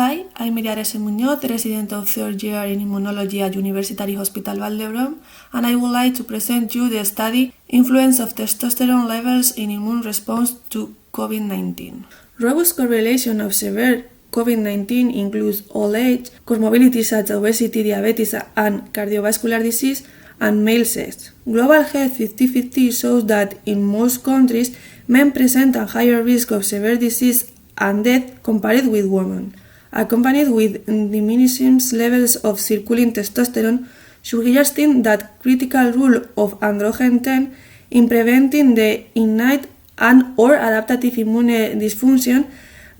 Hi, I'm Maria Teresa Muñoz, resident of third year in immunology at University Hospital Vall-d'Hebron, and I would like to present you the study Influence of Testosterone Levels in Immune Response to COVID-19. Robust correlation of severe COVID-19 includes old age, comorbidities such as obesity, diabetes, and cardiovascular disease, and male sex. Global Health 50/50 shows that in most countries, men present a higher risk of severe disease and death compared with women, accompanied with diminishing levels of circulating testosterone, suggesting that critical role of androgen 10 in preventing the innate and/or adaptive immune dysfunction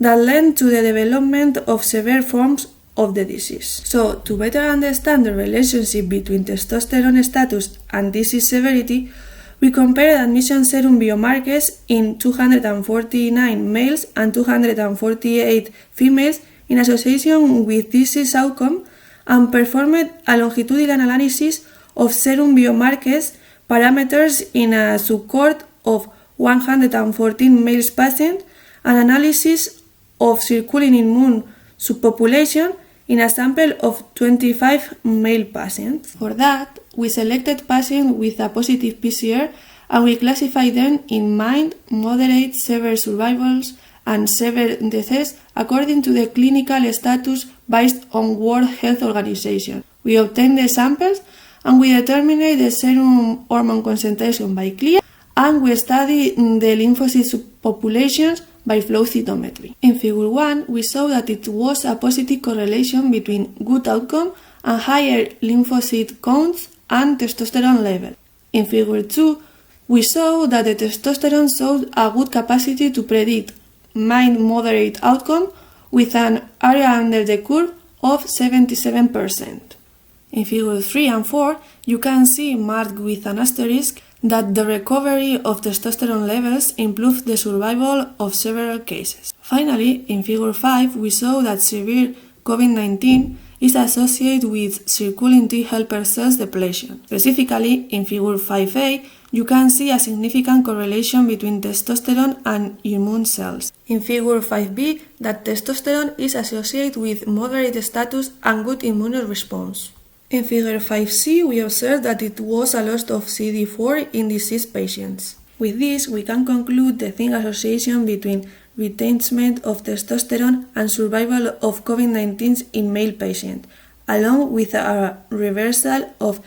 that led to the development of severe forms of the disease. So, to better understand the relationship between testosterone status and disease severity, we compared admission serum biomarkers in 249 males and 248 females in association with disease outcome and performed a longitudinal analysis of serum biomarkers parameters in a subcohort of 114 male patients and analysis of circulating immune subpopulation in a sample of 25 male patients. For that, we selected patients with a positive PCR and we classified them in mild, moderate, severe survivals and severe deaths according to the clinical status based on World Health Organization. We obtained the samples and we determined the serum hormone concentration by CLIA and we studied the lymphocyte subpopulations by flow cytometry. In Figure 1, we saw that it was a positive correlation between good outcome and higher lymphocyte counts and testosterone level. In Figure 2, we saw that the testosterone showed a good capacity to predict mild-moderate outcome with an area under the curve of 77%. In Figure 3 and 4, you can see marked with an asterisk that the recovery of testosterone levels improved the survival of several cases. Finally, in Figure 5, we saw that severe COVID-19 is associated with circulating T helper cells depletion. Specifically, in Figure 5a, you can see a significant correlation between testosterone and immune cells. In Figure 5b, that testosterone is associated with moderate status and good immune response. In Figure 5c, we observed that it was a loss of CD4 in diseased patients. With this, we can conclude the thin association between retention of testosterone and survival of COVID-19 in male patients, along with a reversal of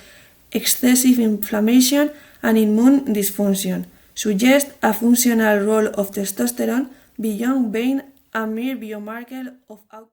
excessive inflammation and immune dysfunction, suggest a functional role of testosterone beyond being a mere biomarker of outcome.